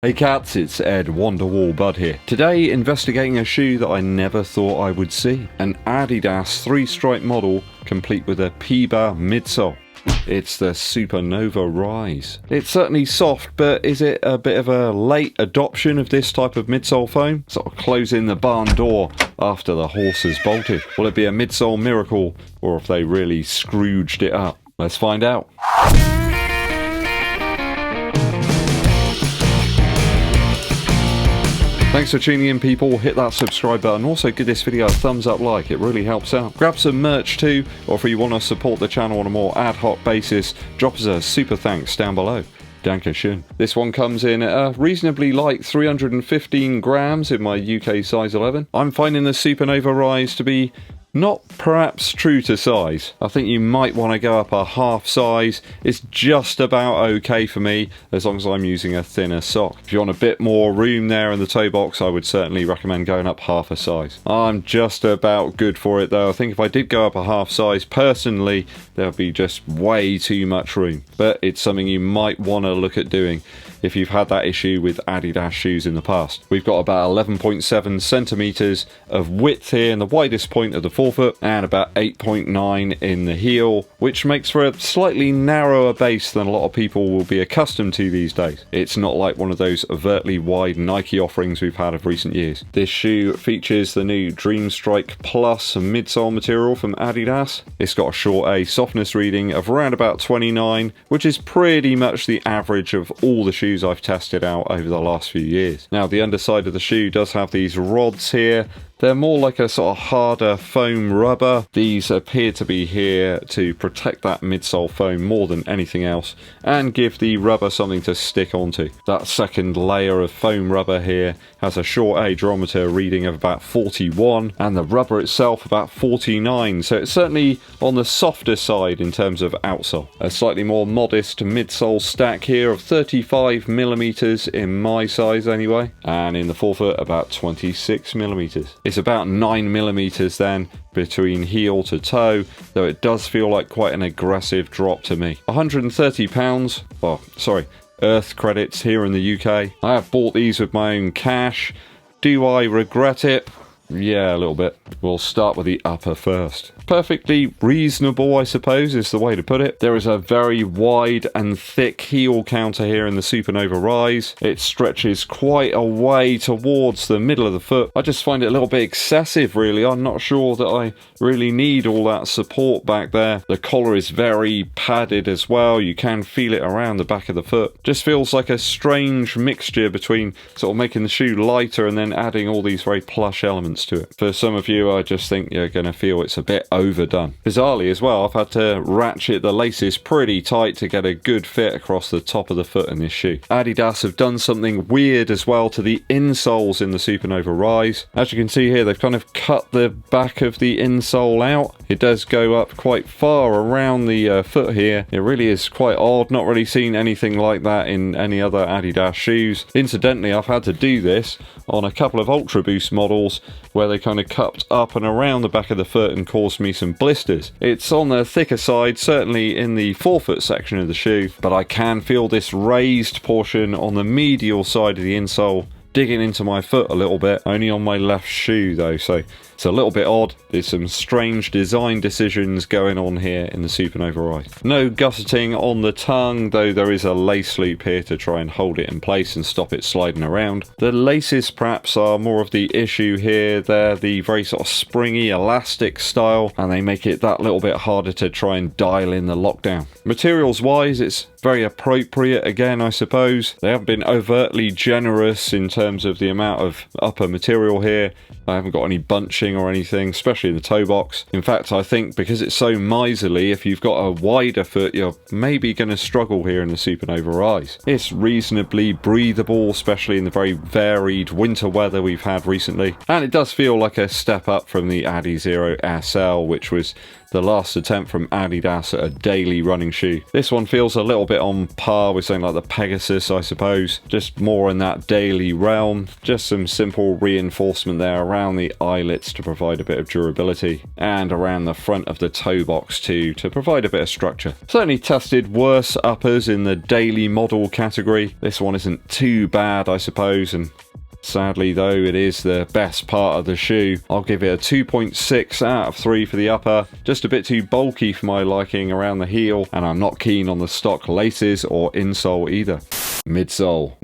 Hey cats, it's Ed Wonderwall Bud here. Today investigating a shoe that I never thought I would see. An Adidas 3-stripe model complete with a Pebax Midsole. It's the Supernova Rise. It's certainly soft, but is it a bit of a late adoption of this type of midsole foam? Sort of closing the barn door after the horse has bolted. Will it be a midsole miracle, or if they really Scrooged it up? Let's find out. Thanks for tuning in, people. Hit that subscribe button. Also give this video a thumbs up like, it really helps out. Grab some merch too, or if you want to support the channel on a more ad hoc basis, drop us a super thanks down below. Dankeschön. This one comes in at a reasonably light 315 grams in my UK size 11. I'm finding the Supernova Rise to be not perhaps true to size. I think you might want to go up a half size. It's just about okay for me, as long as I'm using a thinner sock. If you want a bit more room there in the toe box, I would certainly recommend going up half a size. I'm just about good for it though. I think if I did go up a half size, personally, there would be just way too much room. But it's something you might want to look at doing if you've had that issue with Adidas shoes in the past. We've got about 11.7 centimeters of width here in the widest point of the forefoot, and about 8.9 in the heel, which makes for a slightly narrower base than a lot of people will be accustomed to these days. It's not like one of those overtly wide Nike offerings we've had of recent years. This shoe features the new Dream Strike Plus midsole material from Adidas. It's got a short A softness reading of around about 29, which is pretty much the average of all the shoes I've tested out over the last few years. Now, the underside of the shoe does have these rods here. They're more like a sort of harder foam rubber. These appear to be here to protect that midsole foam more than anything else, and give the rubber something to stick onto. That second layer of foam rubber here has a short A durometer reading of about 41, and the rubber itself about 49, so it's certainly on the softer side in terms of outsole. A slightly more modest midsole stack here of 35mm in my size anyway, and in the forefoot about 26mm. It's about 9mm then between heel to toe, though it does feel like quite an aggressive drop to me. £130, well, sorry, Earth credits here in the UK. I have bought these with my own cash. Do I regret it? Yeah, a little bit. We'll start with the upper first. Perfectly reasonable, I suppose, is the way to put it. There is a very wide and thick heel counter here in the Supernova Rise. It stretches quite a way towards the middle of the foot. I just find it a little bit excessive, really. I'm not sure that I really need all that support back there. The collar is very padded as well. You can feel it around the back of the foot. Just feels like a strange mixture between sort of making the shoe lighter and then adding all these very plush elements to it. For some of you, I just think you're going to feel it's a bit overdone. Bizarrely as well, I've had to ratchet the laces pretty tight to get a good fit across the top of the foot in this shoe. Adidas have done something weird as well to the insoles in the Supernova Rise. As you can see here, they've kind of cut the back of the insole out. It does go up quite far around the foot here. It really is quite odd. Not really seen anything like that in any other Adidas shoes. Incidentally, I've had to do this on a couple of Ultra Boost models where they kind of cupped up and around the back of the foot and caused me some blisters. It's on the thicker side, certainly in the forefoot section of the shoe, but I can feel this raised portion on the medial side of the insole digging into my foot a little bit, only on my left shoe though, so it's a little bit odd. There's some strange design decisions going on here in the Supernova Rise. No gusseting on the tongue, though there is a lace loop here to try and hold it in place and stop it sliding around. The laces perhaps are more of the issue here. They're the very sort of springy, elastic style, and they make it that little bit harder to try and dial in the lockdown. Materials wise, it's very appropriate again, I suppose. They haven't been overtly generous in terms of the amount of upper material here. I haven't got any bunching or anything, especially in the toe box. In fact, I think because it's so miserly, if you've got a wider foot, you're maybe going to struggle here in the Supernova Rise. It's reasonably breathable, especially in the very varied winter weather we've had recently. And it does feel like a step up from the Adi Zero SL, which was the last attempt from Adidas at a daily running shoe. This one feels a little bit on par with something like the Pegasus, I suppose. Just more in that daily realm. Just some simple reinforcement there around the eyelets to provide a bit of durability, and around the front of the toe box too to provide a bit of structure. Certainly tested worse uppers in the daily model category. This one isn't too bad, I suppose, and sadly though it is the best part of the shoe. I'll give it a 2.6 out of 3 for the upper. Just a bit too bulky for my liking around the heel, and I'm not keen on the stock laces or insole either. Midsole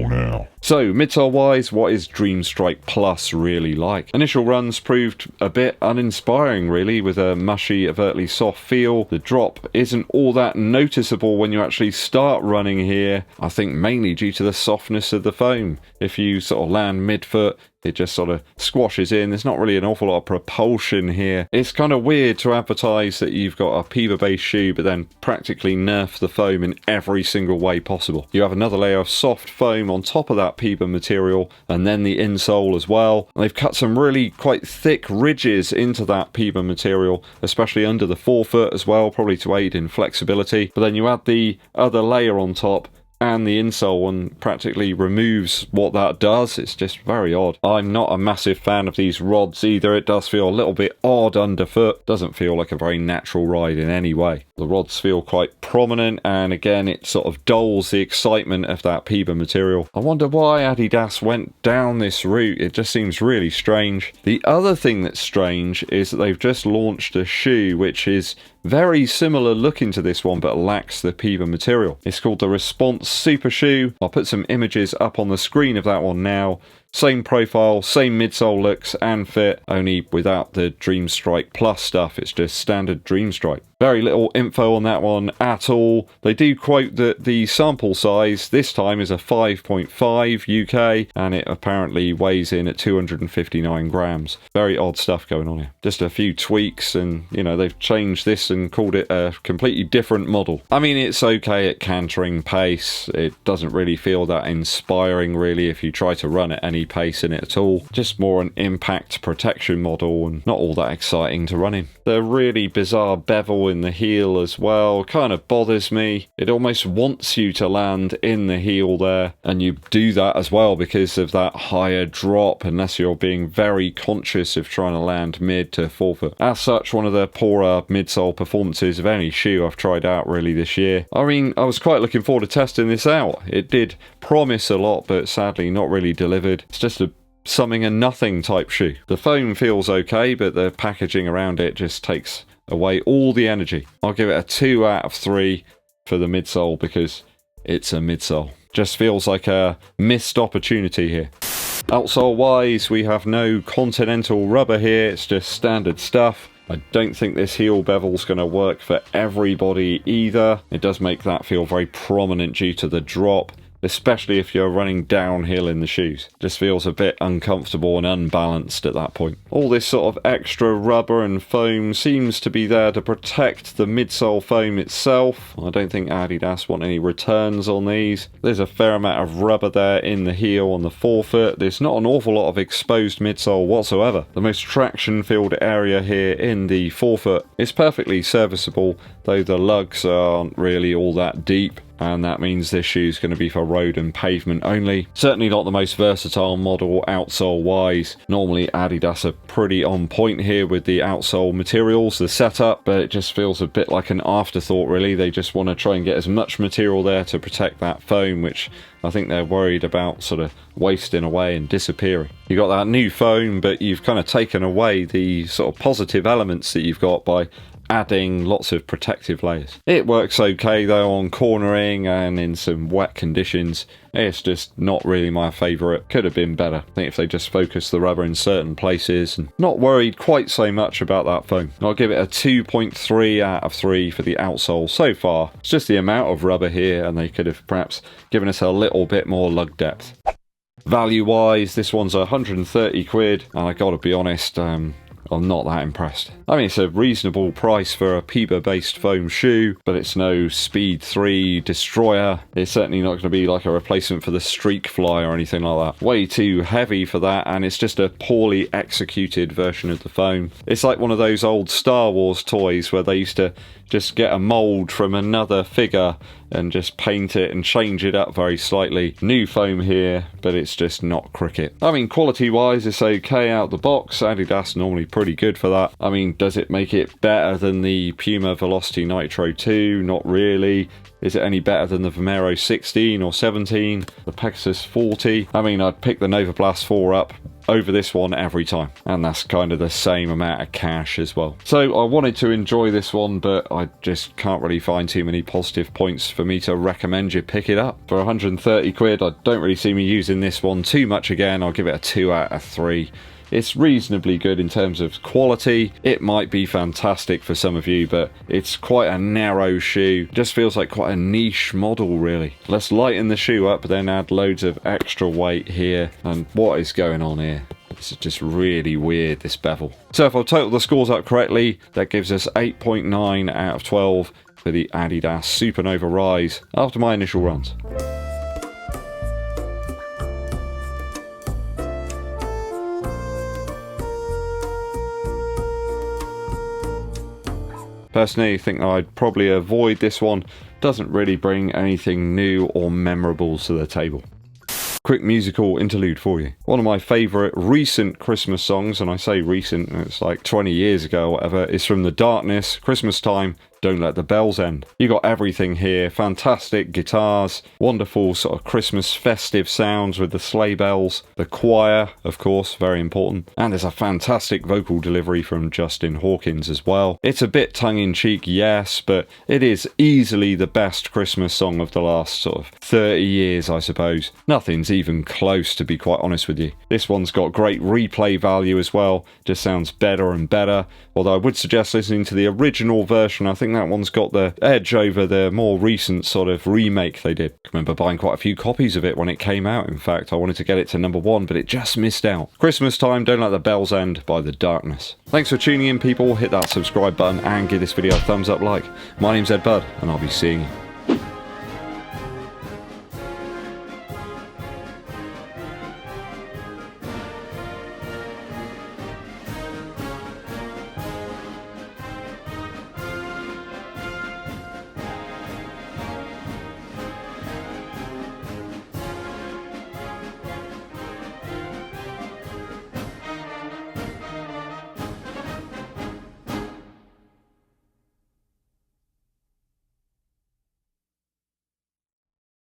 now. So, midsole wise, what is Dream Strike Plus really like? Initial runs proved a bit uninspiring really, with a mushy, overtly soft feel. The drop isn't all that noticeable when you actually start running here, I think mainly due to the softness of the foam. If you sort of land midfoot, it just sort of squashes in. There's not really an awful lot of propulsion here. It's kind of weird to advertise that you've got a Pebax shoe but then practically nerf the foam in every single way possible. You have another layer of soft foam on top of that Pebax material, and then the insole as well. And they've cut some really quite thick ridges into that Pebax material, especially under the forefoot as well, probably to aid in flexibility. But then you add the other layer on top, and the insole one practically removes what that does. It's just very odd. I'm not a massive fan of these rods either. It does feel a little bit odd underfoot. Doesn't feel like a very natural ride in any way. The rods feel quite prominent, and again it sort of dulls the excitement of that Pebax material. I wonder why Adidas went down this route. It just seems really strange. The other thing that's strange is that they've just launched a shoe which is very similar looking to this one but lacks the Pebax material. It's called the Response Super Shoe. I'll put some images up on the screen of that one now. Same profile, same midsole looks and fit, only without the Dream Strike Plus stuff. It's just standard Dream Strike. Very little info on that one at all. They do quote that the sample size this time is a 5.5 UK, and it apparently weighs in at 259 grams. Very odd stuff going on here. Just a few tweaks, and you know, they've changed this and called it a completely different model. I mean, it's okay at cantering pace. It doesn't really feel that inspiring really if you try to run at any pace in it at all. Just more an impact protection model and not all that exciting to run in. The really bizarre bevel in the heel as well kind of bothers me. It almost wants you to land in the heel there, and you do that as well because of that higher drop, unless you're being very conscious of trying to land mid to forefoot. As such, one of the poorer midsole performances of any shoe I've tried out really this year. I mean, I was quite looking forward to testing this out. It did promise a lot, but sadly not really delivered. It's just a something and nothing type shoe. The foam feels okay, but the packaging around it just takes away all the energy. I'll give it a 2 out of 3 for the midsole because it's a midsole. Just feels like a missed opportunity here. Outsole wise, we have no continental rubber here. It's just standard stuff. I don't think this heel bevel's going to work for everybody either. It does make that feel very prominent due to the drop, especially if you're running downhill in the shoes. Just feels a bit uncomfortable and unbalanced at that point. All this sort of extra rubber and foam seems to be there to protect the midsole foam itself. I don't think Adidas want any returns on these. There's a fair amount of rubber there in the heel on the forefoot. There's not an awful lot of exposed midsole whatsoever. The most traction filled area here in the forefoot is perfectly serviceable, though the lugs aren't really all that deep, and that means this shoe's going to be for road and pavement only. Certainly not the most versatile model outsole wise. Normally Adidas are pretty on point here with the outsole materials, the setup, but it just feels a bit like an afterthought really. They just want to try and get as much material there to protect that foam, which I think they're worried about sort of wasting away and disappearing. You got that new foam, but you've kind of taken away the sort of positive elements that you've got by adding lots of protective layers. It works okay though on cornering and in some wet conditions. It's just not really my favourite. Could have been better. I think if they just focused the rubber in certain places, and not worried quite so much about that foam. I'll give it a 2.3 out of 3 for the outsole so far. It's just the amount of rubber here, and they could have perhaps given us a little bit more lug depth. Value wise, this one's 130 quid, and I gotta be honest, I'm not that impressed. I mean, it's a reasonable price for a Pebax-based foam shoe, but it's no Speed 3 Destroyer. It's certainly not going to be like a replacement for the Streak Fly or anything like that. Way too heavy for that, and it's just a poorly executed version of the foam. It's like one of those old Star Wars toys where they used to just get a mold from another figure and just paint it and change it up very slightly. New foam here, but it's just not cricket. I mean, quality wise it's okay out the box. Adidas normally pretty good for that. I mean, does it make it better than the Puma Velocity Nitro 2? Not really. Is it any better than the Vomero 16 or 17? The Pegasus 40? I mean, I'd pick the Nova Blast 4 up over this one every time, and that's kind of the same amount of cash as well. So I wanted to enjoy this one, but I just can't really find too many positive points for me to recommend you pick it up. For 130 quid, I don't really see me using this one too much again. I'll give it a 2 out of 3. It's reasonably good in terms of quality. It might be fantastic for some of you, but it's quite a narrow shoe. It just feels like quite a niche model, really. Let's lighten the shoe up, then add loads of extra weight here. And what is going on here? This is just really weird, this bevel. So if I total the scores up correctly, that gives us 8.9 out of 12 for the Adidas Supernova Rise after my initial runs. Personally, I think that I'd probably avoid this one. Doesn't really bring anything new or memorable to the table. Quick musical interlude for you. One of my favourite recent Christmas songs, and I say recent, it's like 20 years ago or whatever, is from The Darkness, Christmas Time, Don't Let the Bells End. You got everything here, fantastic guitars, wonderful sort of Christmas festive sounds with the sleigh bells, the choir, of course, very important, and there's a fantastic vocal delivery from Justin Hawkins as well. It's a bit tongue-in-cheek, yes, but it is easily the best Christmas song of the last sort of 30 years, I suppose. Nothing's even close, to be quite honest with you. This one's got great replay value as well, just sounds better and better, although I would suggest listening to the original version. I think that one's got the edge over the more recent sort of remake they did. I remember buying quite a few copies of it when it came out. In fact, I wanted to get it to #1, but it just missed out. Christmas Time, Don't Let the Bells End by The Darkness. Thanks for tuning in, people. Hit that subscribe button and give this video a thumbs up like. My name's Eddbud, and I'll be seeing you